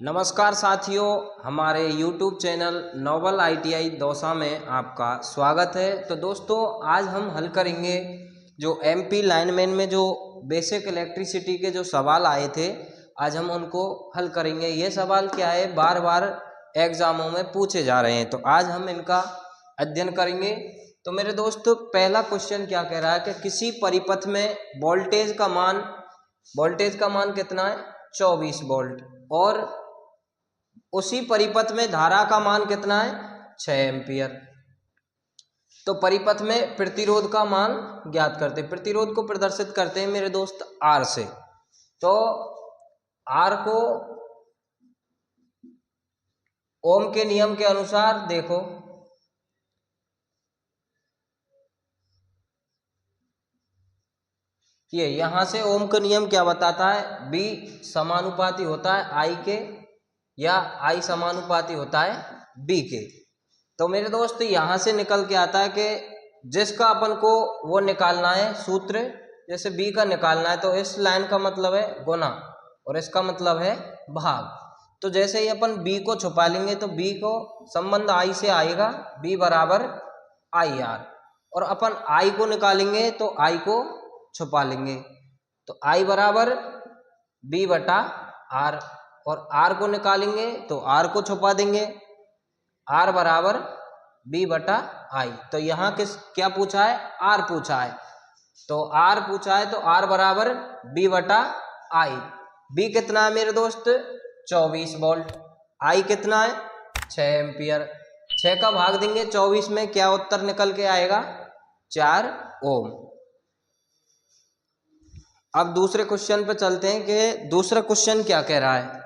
नमस्कार साथियों, हमारे YouTube channel Noble ITI Dausa में आपका स्वागत है। तो दोस्तों, आज हम हल करेंगे जो MP लाइनमैन में जो बेसिक इलेक्ट्रिसिटी के जो सवाल आए थे, आज हम उनको हल करेंगे। ये सवाल क्या है, बार बार एग्जामों में पूछे जा रहे हैं, तो आज हम इनका अध्ययन करेंगे। तो मेरे दोस्त, पहला क्वेश्चन क्या कह रहा है कि किसी परिपथ में वोल्टेज का मान कितना है, 24 वोल्ट, और उसी परिपथ में धारा का मान कितना है, 6 एम्पियर। तो परिपथ में प्रतिरोध का मान ज्ञात करते हैं। प्रतिरोध को प्रदर्शित करते हैं मेरे दोस्त R से। तो R को ओम के नियम के अनुसार देखो, ये यहां से ओम का नियम क्या बताता है, B समानुपाती होता है I के, या I समानुपाती होता है B के। तो मेरे दोस्त, यहां से निकल के आता है कि जिसका अपन को वो निकालना है सूत्र, जैसे B का निकालना है तो इस लाइन का मतलब है गुना और इसका मतलब है भाग। तो जैसे ही अपन B को छुपा लेंगे तो B को संबंध I से आएगा, B बराबर IR, और अपन I को निकालेंगे तो I को छुपा लेंगे, तो I बराबर B बटा R, और R को निकालेंगे तो R को छुपा देंगे, R बराबर B बटा I। तो यहाँ क्या पूछा है, R पूछा है, तो R पूछा है तो R बराबर B बटा I। B कितना है मेरे दोस्त, 24 वोल्ट, I कितना है, 6 एम्पियर। 6 का भाग देंगे 24 में, क्या उत्तर निकल के आएगा, 4 ओम। अब दूसरे क्वेश्चन पे चलते हैं कि दूसरा क्वेश्चन क्या कह रहा है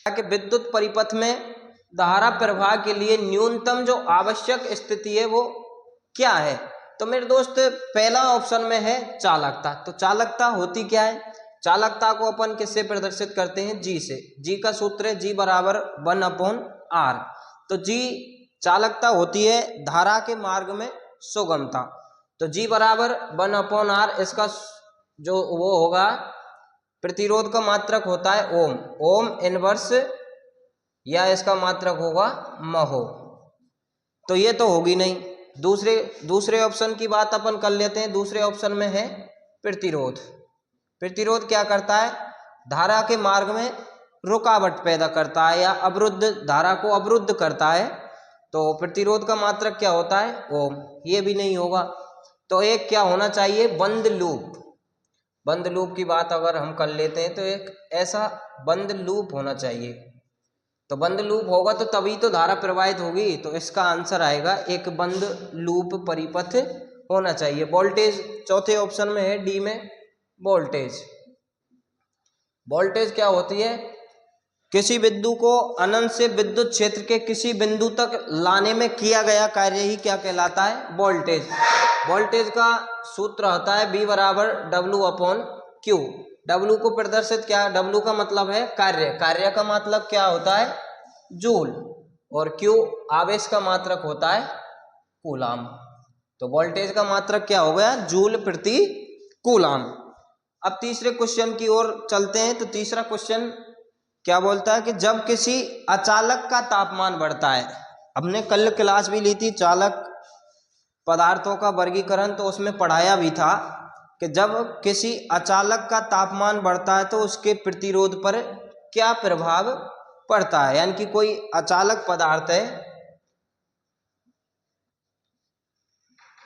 कि विद्युत परिपथ में धारा प्रवाह के लिए न्यूनतम जो आवश्यक स्थिति है वो क्या है। तो मेरे दोस्त, पहला ऑप्शन में है चालकता। तो चालकता होती क्या है, चालकता को अपन किससे प्रदर्शित करते हैं, G से। G का सूत्र है G बराबर 1/R। तो G चालकता होती है धारा के मार्ग में सुगमता। तो G बराबर 1/R, इसका जो वो होगा प्रतिरोध का मात्रक होता है ओम, ओम इनवर्स, या इसका मात्रक होगा महो। तो ये तो होगी नहीं। दूसरे ऑप्शन की बात अपन कर लेते हैं। दूसरे ऑप्शन में है प्रतिरोध। प्रतिरोध क्या करता है, धारा के मार्ग में रुकावट पैदा करता है या अवरुद्ध, धारा को अवरुद्ध करता है। तो प्रतिरोध का मात्रक क्या होता है, ओम। ये भी नहीं होगा। तो एक क्या होना चाहिए, बंद लूप। बंद लूप की बात अगर हम कर लेते हैं तो एक ऐसा बंद लूप होना चाहिए। तो बंद लूप होगा तो तभी तो धारा प्रवाहित होगी। तो इसका आंसर आएगा एक बंद लूप परिपथ होना चाहिए। वोल्टेज चौथे ऑप्शन में है, डी में वोल्टेज। वोल्टेज क्या होती है, किसी बिंदु को अनंत से विद्युत क्षेत्र के किसी बिंदु तक लाने में किया गया कार्य ही क्या कहलाता है, वोल्टेज। वोल्टेज का सूत्र होता है B बराबर W/Q। W को प्रदर्शित क्या, W का मतलब है कार्य, कार्य का मतलब क्या होता है, जूल, और Q आवेश का मात्रक होता है कूलाम। तो वोल्टेज का मात्रक क्या हो गया, जूल प्रति कूलाम। अब तीसरे क्वेश्चन की ओर चलते हैं। तो तीसरा क्वेश्चन क्या बोलता है कि जब किसी अचालक का तापमान बढ़ता है, हमने कल क्लास भी ली थी चालक पदार्थों का वर्गीकरण, तो उसमें पढ़ाया भी था कि जब किसी अचालक का तापमान बढ़ता है तो उसके प्रतिरोध पर क्या प्रभाव पड़ता है। यानी कि कोई अचालक पदार्थ है,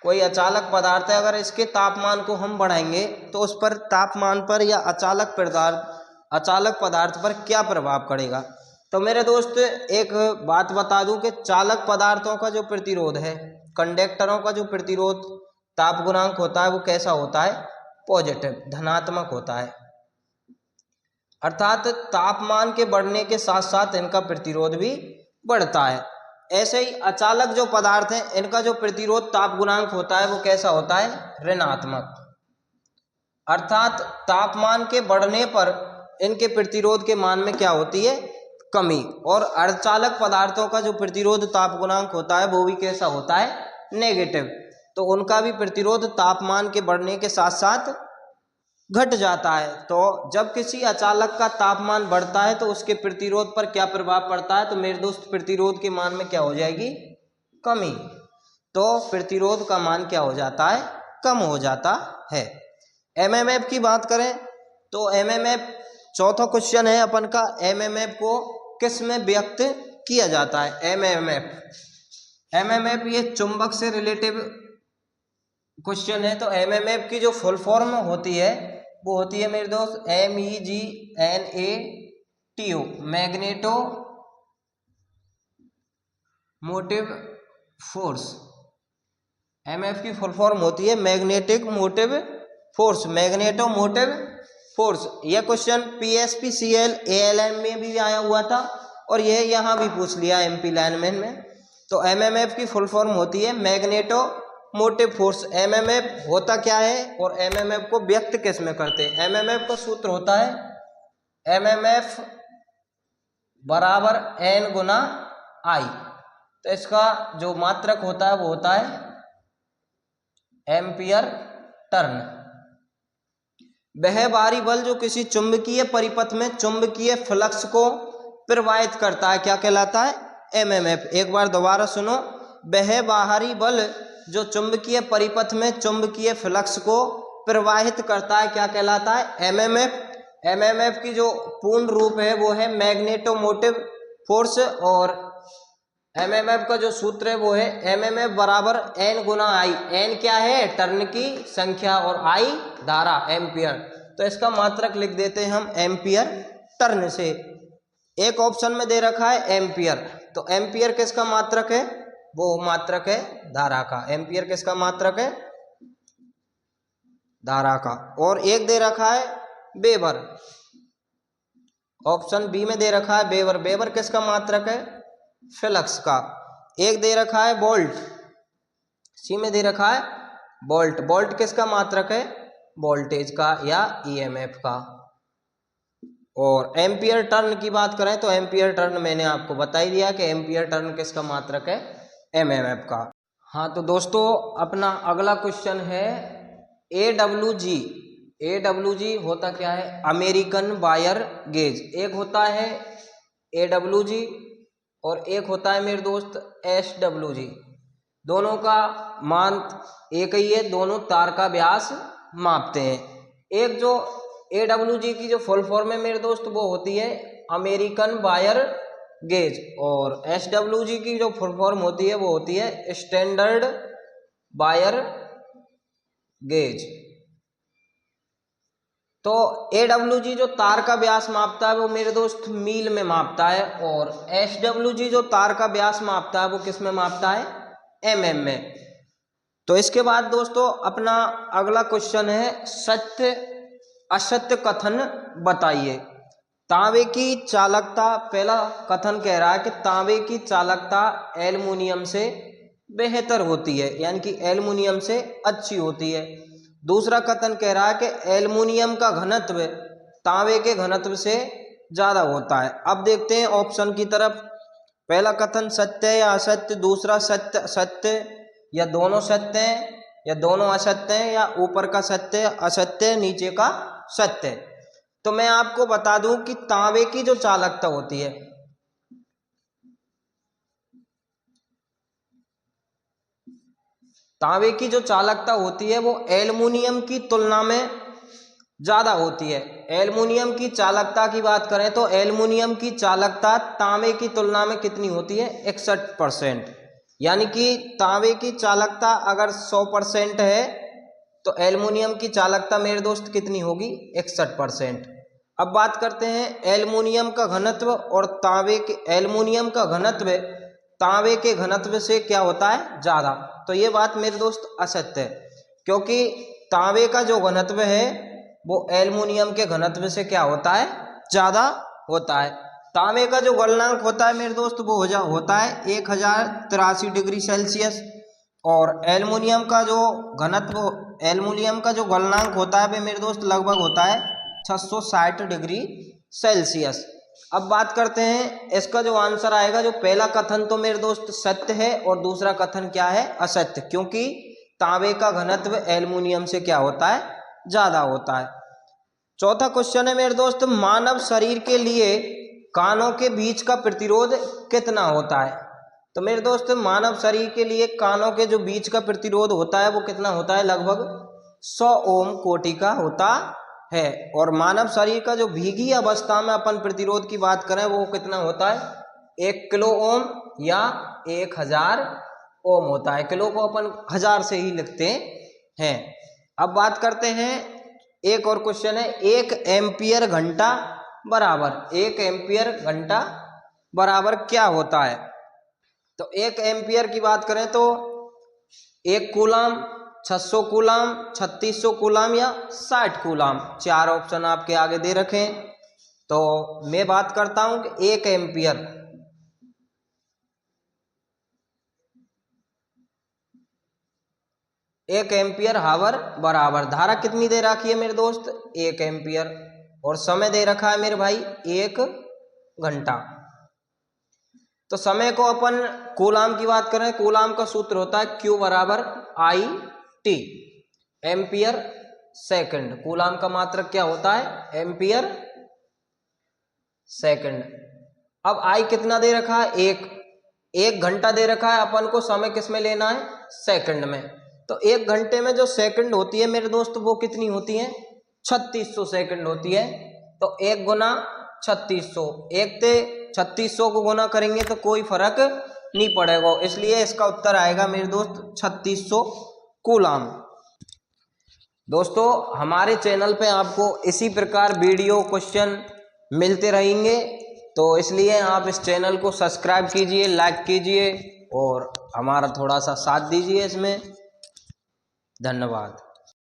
कोई अचालक पदार्थ है, अगर इसके तापमान को हम बढ़ाएंगे तो उस पर तापमान पर या अचालक पदार्थ पर क्या प्रभाव पड़ेगा। तो मेरे दोस्त, एक बात बता दूं कि चालक पदार्थों का जो प्रतिरोध है, कंडक्टरों का जो प्रतिरोध ताप गुणांक होता है वो कैसा होता है, पॉजिटिव, धनात्मक होता है। अर्थात तापमान के बढ़ने के साथ साथ इनका प्रतिरोध भी बढ़ता है। ऐसे ही अचालक जो पदार्थ हैं, इनका जो प्रतिरोध ताप गुणांक होता है वो कैसा होता है, ऋणात्मक। अर्थात तापमान के बढ़ने पर इनके प्रतिरोध के मान में क्या होती है, कमी। और अर्धचालक पदार्थों का जो प्रतिरोध ताप गुणांक होता है वो भी कैसा होता है, नेगेटिव। तो उनका भी प्रतिरोध तापमान के बढ़ने के साथ साथ घट जाता है। तो जब किसी अचालक का तापमान बढ़ता है तो उसके प्रतिरोध पर क्या प्रभाव पड़ता है, तो मेरे दोस्त प्रतिरोध के मान में क्या हो जाएगी, कमी। तो प्रतिरोध का मान क्या हो जाता है, कम हो जाता है। एमएमएफ की बात करें तो एमएमएफ, चौथा क्वेश्चन है अपन का, एमएमएफ को किस में व्यक्त किया जाता है। एमएमएफ ये चुंबक से रिलेटिव क्वेश्चन है। तो एमएमएफ की जो फुल फॉर्म होती है वो होती है मेरे दोस्त MEGNATO, magneto motive force. MF की फुल फॉर्म होती है magnetic motive force, magneto motive force. यह क्वेश्चन PSPCL ALM में भी आया हुआ था और यह यहाँ भी पूछ लिया MP लाइनमैन में। तो एमएमएफ की फुल फॉर्म होती है मैग्नेटो मोटिव फोर्स। एमएमएफ होता क्या है और एमएमएफ को व्यक्त किस में करते हैं। एमएमएफ का सूत्र होता है एमएमएफ बराबर N गुना I। तो इसका जो मात्रक होता है वो होता है एम्पियर टर्न। वह बाहरी बल जो किसी चुंबकीय परिपथ में चुंबकीय फ्लक्स को प्रवाहित करता है क्या कहलाता है, एमएमएफ। एक बार दोबारा सुनो, वह बाहरी बल जो चुंबकीय परिपथ में चुंबकीय फ्लक्स को प्रवाहित करता है क्या कहलाता है, एमएमएफ। एमएमएफ की जो पूर्ण रूप है वो है मैग्नेटोमोटिव फोर्स और एमएमएफ का जो सूत्र है वो है एमएमएफ बराबर N गुना I। N क्या है, टर्न की संख्या और I धारा, एम्पियर। तो इसका मात्रक लिख देते हैं हम एम्पियर टर्न से। एक ऑप्शन में दे रखा है एम्पियर, तो एम्पियर किसका मात्रक है, वो मात्रक है धारा का। एम्पियर किसका मात्रक है, धारा का। और एक दे रखा है वेबर, ऑप्शन बी में दे रखा है वेबर। वेबर किसका मात्रक है, फ्लक्स का। एक दे रखा है वोल्ट, सी में दे रखा है वोल्ट। वोल्ट किसका मात्रक है, वोल्टेज का या ईएमएफ का। और एम्पियर टर्न की बात करें तो एम्पियर टर्न मैंने आपको बता ही दिया कि एम्पियर टर्न किसका मात्रक है, एमएमएफ का। हाँ तो दोस्तों अपना अगला क्वेश्चन है AWG। AWG होता क्या है, अमेरिकन वायर गेज। एक होता है AWG और एक होता है मेरे दोस्त SWG। दोनों का मान एक ही है, दोनों तार का व्यास मापते हैं। एक जो AWG की जो फुल फॉर्म है मेरे दोस्त वो होती है अमेरिकन वायर गेज और SWG की जो फुल फॉर्म होती है वो होती है स्टैंडर्ड वायर गेज। तो AWG जो तार का व्यास मापता है वो मेरे दोस्त मील में मापता है और SWG जो तार का व्यास मापता है वो किस में मापता है, mm में। तो इसके बाद दोस्तों अपना अगला क्वेश्चन है सत्य असत्य कथन बताइए। तांबे की चालकता, पहला कथन कह रहा है कि तांबे की चालकता एल्युमिनियम से बेहतर होती है, यानी कि एल्युमिनियम से अच्छी होती है। दूसरा कथन कह रहा है कि एल्युमिनियम का घनत्व तांबे के घनत्व से ज़्यादा होता है। अब देखते हैं ऑप्शन की तरफ। पहला कथन सत्य या असत्य, दूसरा सत्य सत्य या दोनों सत्य हैं या दोनों असत्य हैं या ऊपर का सत्य असत्य नीचे का सत्य। तो मैं आपको बता दूं कि तांबे की जो चालकता होती है, तांबे की जो चालकता होती है वो एल्युमिनियम की तुलना में ज़्यादा होती है। एल्युमिनियम की चालकता की बात करें तो एल्युमिनियम की चालकता तांबे की तुलना में कितनी होती है, 61%। यानी कि तांबे की चालकता अगर 100% है तो एल्युमिनियम की चालकता मेरे दोस्त कितनी होगी, 61%। अब बात करते हैं एल्युमिनियम का घनत्व और तांबे के, एल्युमिनियम का घनत्व तांबे के घनत्व से क्या होता है, ज़्यादा। तो ये बात मेरे दोस्त असत्य है, क्योंकि तांबे का जो घनत्व है वो एल्युमिनियम के घनत्व से क्या होता है, ज़्यादा होता है। तांबे का जो गलनांक होता है मेरे दोस्त वो होता है 1083 डिग्री सेल्सियस और एल्युमिनियम का जो घनत्व, एल्युमिनियम का जो गलनांक होता है वे मेरे दोस्त लगभग होता है 660 डिग्री सेल्सियस। अब बात करते हैं इसका जो आंसर आएगा, जो पहला कथन तो मेरे दोस्त सत्य है और दूसरा कथन क्या है, असत्य, क्योंकि तांबे का घनत्व एल्युमिनियम से क्या होता है, ज़्यादा होता है। चौथा क्वेश्चन है मेरे दोस्त, मानव शरीर के लिए कानों के बीच का प्रतिरोध कितना होता है। तो मेरे दोस्त मानव शरीर के लिए कानों के जो बीच का प्रतिरोध होता है वो कितना होता है, लगभग 100 ओम कोटि का होता है। और मानव शरीर का जो भीगी अवस्था में अपन प्रतिरोध की बात करें वो कितना होता है, 1 किलो ओम या 1000 ओम होता है। किलो को अपन 1000 से ही लिखते हैं। अब बात करते हैं, एक और क्वेश्चन है, 1 एम्पियर घंटा बराबर, 1 एम्पियर घंटा बराबर क्या होता है। तो 1 एम्पियर की बात करें तो 1 कूलाम, 600 कूलाम, 3600 कूलाम या 60 कूलाम, 4 ऑप्शन आपके आगे दे रखे हैं। तो मैं बात करता हूं कि 1 एम्पियर, एक एम्पियर हावर बराबर, धारा कितनी दे रखी है मेरे दोस्त, 1 एम्पियर, और समय दे रखा है मेरे भाई 1 घंटा। तो समय को अपन कूलाम की बात करें, कूलाम का सूत्र होता है Q बराबर I/T, एम्पियर सेकंड। कूलाम का मात्रक क्या होता है, एम्पियर सेकंड। अब I कितना दे रखा है, 1 घंटा दे रखा है, अपन को समय किस में लेना है, सेकंड में। तो 1 घंटे में जो सेकंड होती है मेरे दोस्त वो कितनी होती है, 3600 सेकंड होती है। तो 1 गुना 3600, 1 से 3600 को गुना करेंगे तो कोई फर्क नहीं पड़ेगा, इसलिए इसका उत्तर आएगा मेरे दोस्त 3600 कूलाम। दोस्तों हमारे चैनल पे आपको इसी प्रकार वीडियो क्वेश्चन मिलते रहेंगे, तो इसलिए आप इस चैनल को सब्सक्राइब कीजिए, लाइक कीजिए और हमारा थोड़ा सा साथ दीजिए इसमें। धन्यवाद।